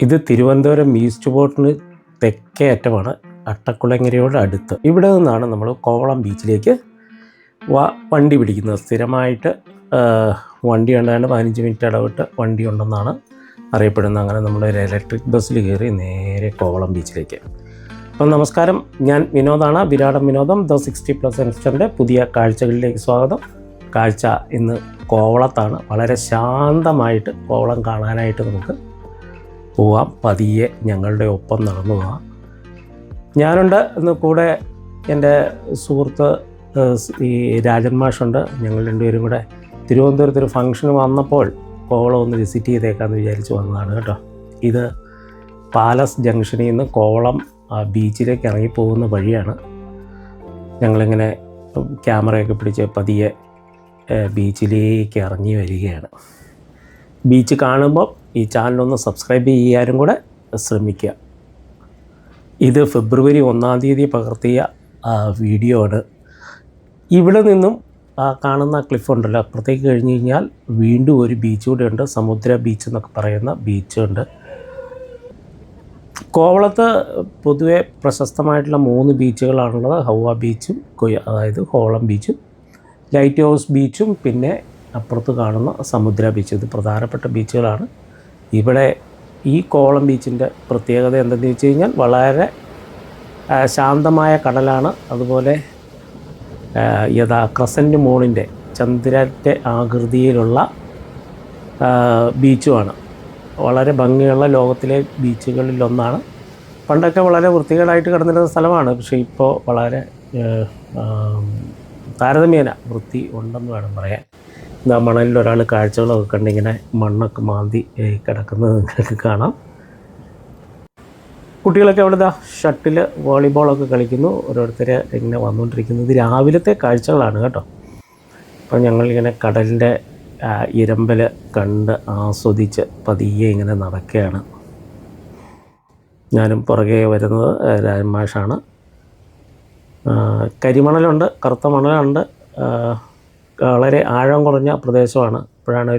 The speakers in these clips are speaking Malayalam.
ഇത് തിരുവനന്തപുരം ഈസ്റ്റ് പോർട്ടിന് തെക്കേ അറ്റമാണ്, അട്ടക്കുളങ്ങരയോട് അടുത്ത്. ഇവിടെ നിന്നാണ് നമ്മൾ കോവളം ബീച്ചിലേക്ക് വണ്ടി പിടിക്കുന്നത്. സ്ഥിരമായിട്ട് വണ്ടി ഉണ്ടായത് 15 മിനിറ്റ് ഇടവിട്ട് വണ്ടി ഉണ്ടെന്നാണ് അറിയപ്പെടുന്നത്. അങ്ങനെ നമ്മളൊരു ഇലക്ട്രിക് ബസ്സിൽ കയറി നേരെ കോവളം ബീച്ചിലേക്ക്. അപ്പം നമസ്കാരം, ഞാൻ വിനോദാണ്. വിരാടം വിനോദം ദ 60+ ഇൻസ്റ്റൻ്റെ പുതിയ കാഴ്ചകളിലേക്ക് സ്വാഗതം. കാഴ്ച ഇന്ന് കോവളത്താണ്. വളരെ ശാന്തമായിട്ട് കോവളം കാണാനായിട്ട് നമുക്ക് പോവാം. പതിയെ ഞങ്ങളുടെ ഒപ്പം നടന്നു പോവാം. ഞാനുണ്ട്, ഇന്ന് കൂടെ എൻ്റെ സുഹൃത്ത് ഈ രാജൻ മാഷുണ്ട്. ഞങ്ങൾ രണ്ടുപേരും കൂടെ തിരുവനന്തപുരത്തൊരു ഫംഗ്ഷന് വന്നപ്പോൾ കോവളം ഒന്ന് വിസിറ്റ് ചെയ്തേക്കാമെന്ന് വിചാരിച്ച് വന്നതാണ് കേട്ടോ. ഇത് പാലസ് ജംഗ്ഷനിൽ നിന്ന് കോവളം ബീച്ചിലേക്ക് ഇറങ്ങിപ്പോകുന്ന വഴിയാണ്. ഞങ്ങളിങ്ങനെ ക്യാമറയൊക്കെ പിടിച്ച് പതിയെ ബീച്ചിലേക്ക് ഇറങ്ങി വരികയാണ്. ബീച്ച് കാണുമ്പോൾ ഈ ചാനലൊന്ന് സബ്സ്ക്രൈബ് ചെയ്യാനും കൂടെ ശ്രമിക്കുക. ഇത് ഫെബ്രുവരി 1-ാം തീയതി പകർത്തിയ വീഡിയോ ആണ്. ഇവിടെ നിന്നും കാണുന്ന ക്ലിഫുണ്ടല്ലോ, അപ്പുറത്തേക്ക് കഴിഞ്ഞ് കഴിഞ്ഞാൽ വീണ്ടും ഒരു ബീച്ച് കൂടെ ഉണ്ട്. സമുദ്ര ബീച്ച് എന്നൊക്കെ പറയുന്ന ബീച്ചുണ്ട്. കോവളത്ത് പൊതുവെ പ്രശസ്തമായിട്ടുള്ള 3 ബീച്ചുകളാണുള്ളത്. ഹൗവ ബീച്ചും, അതായത് കോവളം ബീച്ചും, ലൈറ്റ് ഹൗസ് ബീച്ചും, പിന്നെ അപ്പുറത്ത് കാണുന്ന സമുദ്ര ബീച്ച്. ഇത് പ്രധാനപ്പെട്ട ബീച്ചുകളാണ്. ഇവിടെ ഈ കോവളം ബീച്ചിൻ്റെ പ്രത്യേകത എന്തെന്ന് വെച്ച് കഴിഞ്ഞാൽ വളരെ ശാന്തമായ കടലാണ്. അതുപോലെ ക്രസൻറ്റ് മൂണിൻ്റെ, ചന്ദ്രൻ്റെ ആകൃതിയിലുള്ള ബീച്ചുമാണ്. വളരെ ഭംഗിയുള്ള ലോകത്തിലെ ബീച്ചുകളിലൊന്നാണ്. പണ്ടൊക്കെ വളരെ വൃത്തികേടായിട്ട് കിടന്നിരുന്ന സ്ഥലമാണ്. പക്ഷേ ഇപ്പോൾ വളരെ താരതമ്യേന വൃത്തി ഉണ്ടെന്ന് വേണം പറയാൻ. എന്താ, മണലിൽ ഒരാൾ കാഴ്ചകളൊക്കെ കണ്ടിങ്ങനെ മണ്ണൊക്കെ മാന്തി കിടക്കുന്നത് നിങ്ങൾക്ക് കാണാം. കുട്ടികളൊക്കെ അവിടെ ഷട്ടിൽ, വോളിബോളൊക്കെ കളിക്കുന്നു. ഓരോരുത്തർ ഇങ്ങനെ വന്നുകൊണ്ടിരിക്കുന്നത് രാവിലത്തെ കാഴ്ചകളാണ് കേട്ടോ. അപ്പോൾ ഞങ്ങളിങ്ങനെ കടലിൻ്റെ ഇരമ്പൽ കണ്ട് ആസ്വദിച്ച് പതിയെ ഇങ്ങനെ നടക്കുകയാണ്. ഞാനും പുറകെ വരുന്നത് രാജമാഷാണ്. കരിമണലുണ്ട്, കറുത്ത മണലുണ്ട്. വളരെ ആഴം കുറഞ്ഞ പ്രദേശമാണ്. ഇപ്പോഴാണ്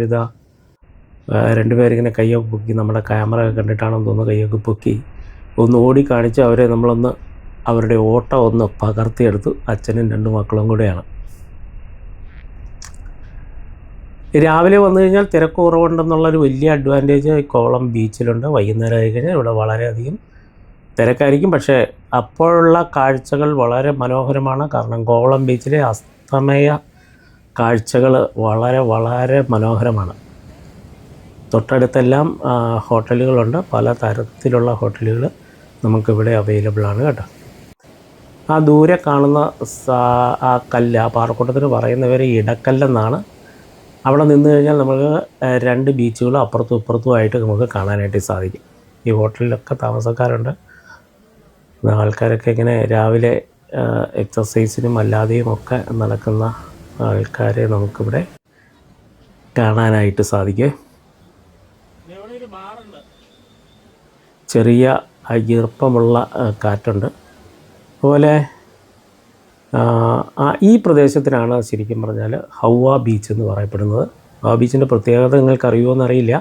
രണ്ടുപേരിങ്ങനെ കയ്യൊക്കെ പൊക്കി, നമ്മുടെ ക്യാമറ ഒക്കെ കണ്ടിട്ടാണെന്ന് തോന്നുന്നു, കയ്യൊക്കെ പൊക്കി ഒന്ന് ഓടി കാണിച്ച് അവരെ നമ്മളൊന്ന് അവരുടെ ഓട്ടം ഒന്ന് പകർത്തിയെടുത്തു. അച്ഛനും 2 മക്കളും കൂടെയാണ്. രാവിലെ വന്നു കഴിഞ്ഞാൽ തിരക്ക് കുറവുണ്ടെന്നുള്ളൊരു വലിയ അഡ്വാൻറ്റേജ് കോവളം ബീച്ചിലുണ്ട്. വൈകുന്നേരം ആയി കഴിഞ്ഞാൽ ഇവിടെ വളരെയധികം തിരക്കായിരിക്കും. പക്ഷേ അപ്പോഴുള്ള കാഴ്ചകൾ വളരെ മനോഹരമാണ്. കാരണം കോവളം ബീച്ചിലെ അസ്തമയ കാഴ്ചകൾ വളരെ വളരെ മനോഹരമാണ്. തൊട്ടടുത്തെല്ലാം ഹോട്ടലുകളുണ്ട്. പല തരത്തിലുള്ള ഹോട്ടലുകൾ നമുക്കിവിടെ അവൈലബിൾ ആണ് കേട്ടോ. ആ ദൂരെ കാണുന്ന ആ കല്ല്, ആ പാറക്കൂട്ടത്തിന് പറയുന്നവർ ഇടക്കല്ലെന്നാണ്. അവിടെ നിന്ന് കഴിഞ്ഞാൽ നമുക്ക് 2 ബീച്ചുകളും അപ്പുറത്തും ഇപ്പുറത്തുമായിട്ട് നമുക്ക് കാണാനായിട്ട് സാധിക്കും. ഈ ഹോട്ടലിലൊക്കെ താമസക്കാരുണ്ട്. ആൾക്കാരൊക്കെ ഇങ്ങനെ രാവിലെ എക്സസൈസിനും അല്ലാതെയും ഒക്കെ നടക്കുന്ന ആൾക്കാരെ നമുക്കിവിടെ കാണാനായിട്ട് സാധിക്കും. ചെറിയ ഈർപ്പമുള്ള കാറ്റുണ്ട്. അതുപോലെ ഈ പ്രദേശത്തിനാണ് ശരിക്കും പറഞ്ഞാൽ ഹൗവ ബീച്ച് എന്ന് പറയപ്പെടുന്നത്. ഹൗവ ബീച്ചിൻ്റെ പ്രത്യേകത നിങ്ങൾക്ക് അറിയുമോ എന്നറിയില്ല.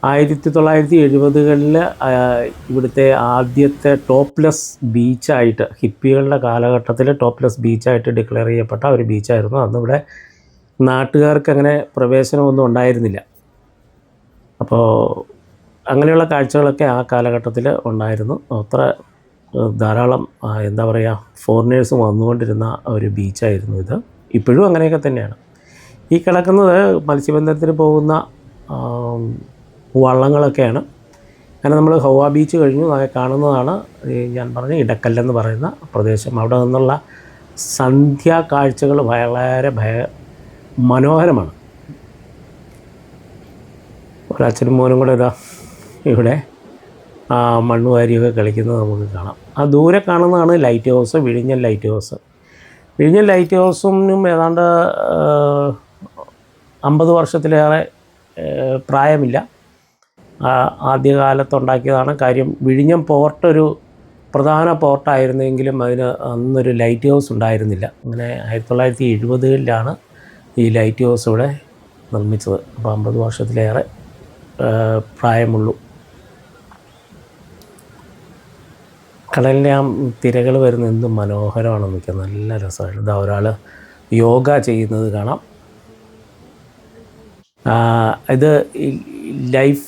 1970-കളിൽ ഇവിടുത്തെ ആദ്യത്തെ ടോപ്ലെസ് ബീച്ചായിട്ട്, ഹിപ്പികളുടെ കാലഘട്ടത്തിൽ ടോപ്ലെസ് ബീച്ചായിട്ട് ഡിക്ലെയർ ചെയ്യപ്പെട്ട ഒരു ബീച്ചായിരുന്നു. അന്നിവിടെ നാട്ടുകാർക്ക് അങ്ങനെ പ്രവേശനമൊന്നും ഉണ്ടായിരുന്നില്ല. അപ്പോൾ അങ്ങനെയുള്ള കാഴ്ചകളൊക്കെ ആ കാലഘട്ടത്തിൽ ഉണ്ടായിരുന്നു. അത്ര ധാരാളം എന്താ പറയുക, ഫോറിനേഴ്സ് വന്നുകൊണ്ടിരുന്ന ഒരു ബീച്ചായിരുന്നു ഇത്. ഇപ്പോഴും അങ്ങനെയൊക്കെ തന്നെയാണ്. ഈ കിടക്കുന്നത് മത്സ്യബന്ധനത്തിന് പോകുന്ന വള്ളങ്ങളൊക്കെയാണ്. അങ്ങനെ നമ്മൾ ഹൗവ ബീച്ച് കഴിഞ്ഞു കാണുന്നതാണ് ഞാൻ പറഞ്ഞ ഇടക്കല്ലെന്ന് പറയുന്ന പ്രദേശം. അവിടെ നിന്നുള്ള സന്ധ്യാ കാഴ്ചകൾ വളരെ മനോഹരമാണ്. ഒരച്ഛനും മോനും കൂടെ ഇവിടെ മണ്ണുവാരിയൊക്കെ കളിക്കുന്നത് നമുക്ക് കാണാം. ആ ദൂരെ കാണുന്നതാണ് ലൈറ്റ് ഹൗസ്, വിഴിഞ്ഞം ലൈറ്റ് ഹൗസ്. വിഴിഞ്ഞം ലൈറ്റ് ഹൗസിനും ഏതാണ്ട് 50 വർഷത്തിലേറെ പ്രായമില്ല. ആദ്യകാലത്തുണ്ടാക്കിയതാണ്. കാര്യം വിഴിഞ്ഞം പോർട്ട് ഒരു പ്രധാന പോർട്ടായിരുന്നെങ്കിലും അതിന് അന്നൊരു ലൈറ്റ് ഹൗസ് ഉണ്ടായിരുന്നില്ല. അങ്ങനെ 1970-കളിലാണ് ഈ ലൈറ്റ് ഹൗസ് ഇവിടെ നിർമ്മിച്ചത്. അപ്പോൾ 50 വർഷത്തിലേറെ പ്രായമുള്ളൂ കടലിൻ്റെ ആ തിരകൾ വരുന്ന എന്ത് മനോഹരമാണെന്ന് നോക്കിയാൽ നല്ല രസമാണ്. ഇതാ ഒരാൾ യോഗ ചെയ്യുന്നത് കാണാം. ഇത് ലൈഫ്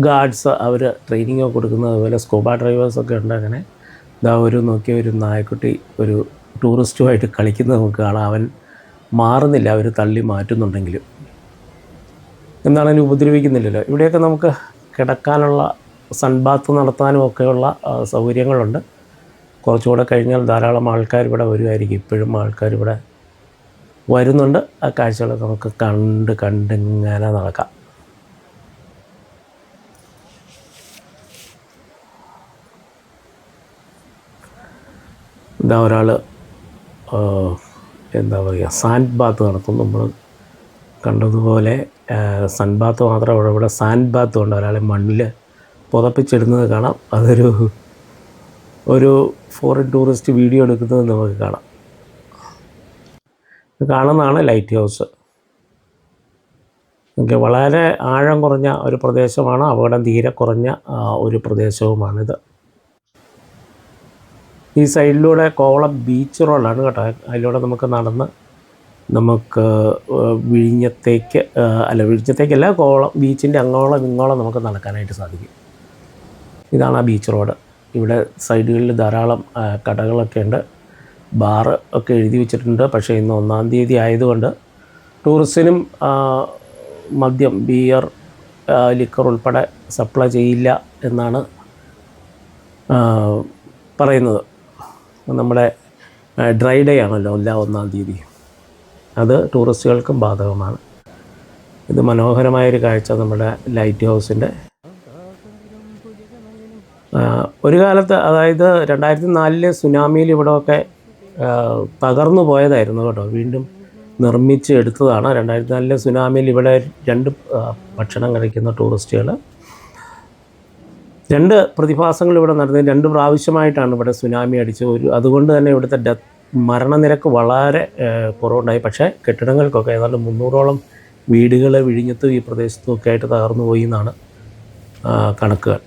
ഗാർഡ്സ് അവർ ട്രെയിനിങ് ഒക്കെ കൊടുക്കുന്നത്, അതുപോലെ സ്കൂബ ഡ്രൈവേഴ്സൊക്കെ ഉണ്ട്. അങ്ങനെ ഇതാ നോക്കിയ ഒരു നായക്കുട്ടി ഒരു ടൂറിസ്റ്റുമായിട്ട് കളിക്കുന്നത് നമുക്ക് കാണാം. അവൻ മാറുന്നില്ല, അവർ തള്ളി മാറ്റുന്നുണ്ടെങ്കിലും എന്താണെങ്കിലും ഉപദ്രവിക്കുന്നില്ലല്ലോ. ഇവിടെയൊക്കെ നമുക്ക് കിടക്കാനുള്ള സൺബാത്ത് നടത്താനും ഒക്കെയുള്ള സൗകര്യങ്ങളുണ്ട്. കുറച്ചുകൂടെ കഴിഞ്ഞാൽ ധാരാളം ആൾക്കാർ ഇവിടെ വരുമായിരിക്കും. ഇപ്പോഴും ആൾക്കാർ ഇവിടെ വരുന്നുണ്ട്. ആ കാഴ്ചകളൊക്കെ നമുക്ക് കണ്ടിങ്ങനെ നടക്കാം. ഇതാ ഒരാൾ എന്താ പറയുക, സാൻഡ് ബാത്ത് നടത്തും. നമ്മൾ കണ്ടതുപോലെ സൺ ബാത്ത് മാത്രമല്ല, ഇവിടെ സാൻഡ് ബാത്തും ഉണ്ട്. ഒരാളെ മണ്ണിൽ പുതപ്പിച്ചിടുന്നത് കാണാം. ഒരു ഫോറിൻ ടൂറിസ്റ്റ് വീഡിയോ എടുക്കുന്നത് നമുക്ക് കാണാം. കാണുന്നതാണ് ലൈറ്റ് ഹൗസ്. ഓക്കെ, വളരെ ആഴം കുറഞ്ഞ ഒരു പ്രദേശമാണ്, അപകടം തീരെ കുറഞ്ഞ ഒരു പ്രദേശവുമാണിത്. ഈ സൈഡിലൂടെ കോവളം ബീച്ച് റോഡാണ് കേട്ടോ. അതിലൂടെ നമുക്ക് നടന്ന് നമുക്ക് വിഴിഞ്ഞത്തേക്കല്ല, കോവളം ബീച്ചിൻ്റെ അങ്ങോളം ഇങ്ങോളം നമുക്ക് നടക്കാനായിട്ട് സാധിക്കും. ഇതാണ് ആ ബീച്ച് റോഡ്. ഇവിടെ സൈഡുകളിൽ ധാരാളം കടകളൊക്കെ ഉണ്ട്, ബാറ് ഒക്കെ എഴുതി വെച്ചിട്ടുണ്ട്. പക്ഷേ ഇന്ന് 1-ാം തീയതി ആയതുകൊണ്ട് ടൂറിസ്റ്റിനും മദ്യം, ബിയർ, ലിക്കർ ഉൾപ്പെടെ സപ്ലൈ ചെയ്യില്ല എന്നാണ് പറയുന്നത്. നമ്മുടെ ഡ്രൈ ഡേ ആണല്ലോ എല്ലാ 1-ാം തീയതി, അത് ടൂറിസ്റ്റുകൾക്കും ബാധകമാണ്. ഇത് മനോഹരമായൊരു കാഴ്ച നമ്മുടെ ലൈറ്റ് ഹൗസിൻ്റെ. ഒരു കാലത്ത്, അതായത് 2004 സുനാമിയിൽ ഇവിടെയൊക്കെ തകർന്നു പോയതായിരുന്നു കേട്ടോ. വീണ്ടും നിർമ്മിച്ച് എടുത്തതാണ്. 2004 സുനാമിയിൽ ഇവിടെ 2 ഭക്ഷണം കഴിക്കുന്ന ടൂറിസ്റ്റുകൾ, 2 പ്രതിഭാസങ്ങൾ ഇവിടെ നടന്നത്. 2 പ്രാവശ്യമായിട്ടാണ് ഇവിടെ സുനാമി അടിച്ചത്. അതുകൊണ്ട് തന്നെ ഇവിടുത്തെ മരണനിരക്ക് വളരെ കുറവുണ്ടായി. പക്ഷേ കെട്ടിടങ്ങൾക്കൊക്കെ ഏതാണ്ട് 300ഓളം വീടുകൾ വിഴിഞ്ഞത്തും ഈ പ്രദേശത്തും ഒക്കെ ആയിട്ട് തകർന്നു പോയി എന്നാണ് കണക്കുകൾ.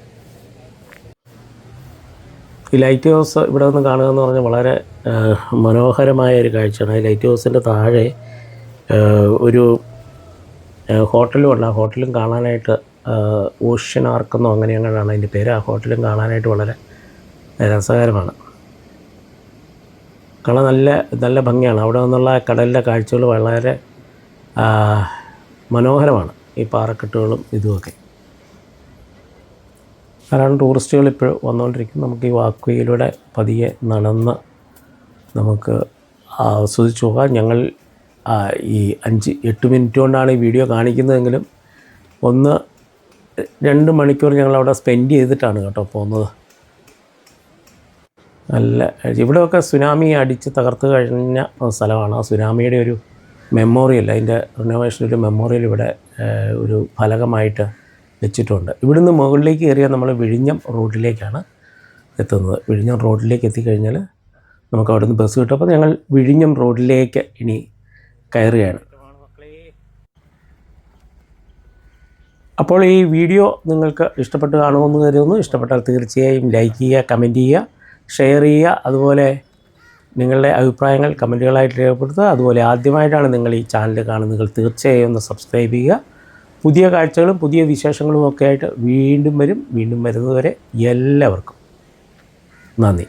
ഈ ലൈറ്റ് ഹൗസ് ഇവിടെ നിന്ന് കാണുക എന്ന് പറഞ്ഞാൽ വളരെ മനോഹരമായ ഒരു കാഴ്ചയാണ്. ഈ ലൈറ്റ് ഹൗസിൻ്റെ താഴെ ഒരു ഹോട്ടലുമുണ്ട്. ആ ഹോട്ടലും കാണാനായിട്ട് ഓഷ്യൻ ആർക്കെന്നോ അങ്ങനെയാണ് അതിൻ്റെ പേര്. ആ ഹോട്ടലും കാണാനായിട്ട് വളരെ രസകരമാണ്. കാണാൻ നല്ല ഭംഗിയാണ്. അവിടെ നിന്നുള്ള കടലിൻ്റെ കാഴ്ചകൾ വളരെ മനോഹരമാണ്. ഈ പാറക്കെട്ടുകളും ഇതുമൊക്കെ. കാരണം ടൂറിസ്റ്റുകൾ ഇപ്പോൾ വന്നുകൊണ്ടിരിക്കും. നമുക്ക് ഈ വാക്വേയിലൂടെ പതിയെ നടന്ന് നമുക്ക് ആസ്വദിച്ച് പോകാം. ഞങ്ങൾ ഈ 5-8 മിനിറ്റ് കൊണ്ടാണ് ഈ വീഡിയോ കാണിക്കുന്നതെങ്കിലും 1-2 മണിക്കൂർ ഞങ്ങളവിടെ സ്പെൻഡ് ചെയ്തിട്ടാണ് കേട്ടോ പോകുന്നത്. ഇവിടെയൊക്കെ സുനാമി അടിച്ച് തകർത്ത് കഴിഞ്ഞ സ്ഥലമാണ്. ആ സുനാമിയുടെ ഒരു മെമ്മോറിയൽ, അതിൻ്റെ റിനോവേഷൻ ഒരു മെമ്മോറിയൽ ഇവിടെ ഒരു ഫലകമായിട്ട് വെച്ചിട്ടുണ്ട്. ഇവിടുന്ന് മുകളിലേക്ക് കയറിയാൽ നമ്മൾ വിഴിഞ്ഞം റോഡിലേക്കാണ് എത്തുന്നത്. വിഴിഞ്ഞം റോഡിലേക്ക് എത്തിക്കഴിഞ്ഞാൽ നമുക്ക് അവിടെ നിന്ന് ബസ് കിട്ടും. അപ്പോൾ ഞങ്ങൾ വിഴിഞ്ഞം റോഡിലേക്ക് ഇനി കയറുകയാണ്. അപ്പോൾ ഈ വീഡിയോ നിങ്ങൾക്ക് ഇഷ്ടപ്പെട്ട് കാണുമെന്ന് കരുതുന്നു. ഇഷ്ടപ്പെട്ടാൽ തീർച്ചയായും ലൈക്ക് ചെയ്യുക, കമൻറ്റ് ചെയ്യുക, ഷെയർ ചെയ്യുക. അതുപോലെ നിങ്ങളുടെ അഭിപ്രായങ്ങൾ കമൻറ്റുകളായിട്ട് രേഖപ്പെടുത്തുക. അതുപോലെ ആദ്യമായിട്ടാണ് നിങ്ങൾ ഈ ചാനൽ കാണുന്നത്, തീർച്ചയായും ഒന്ന് സബ്സ്ക്രൈബ് ചെയ്യുക. പുതിയ കാഴ്ചകളും പുതിയ വിശേഷങ്ങളും ഒക്കെ ആയിട്ട് വീണ്ടും വരുന്നതുവരെ എല്ലാവർക്കും നന്ദി.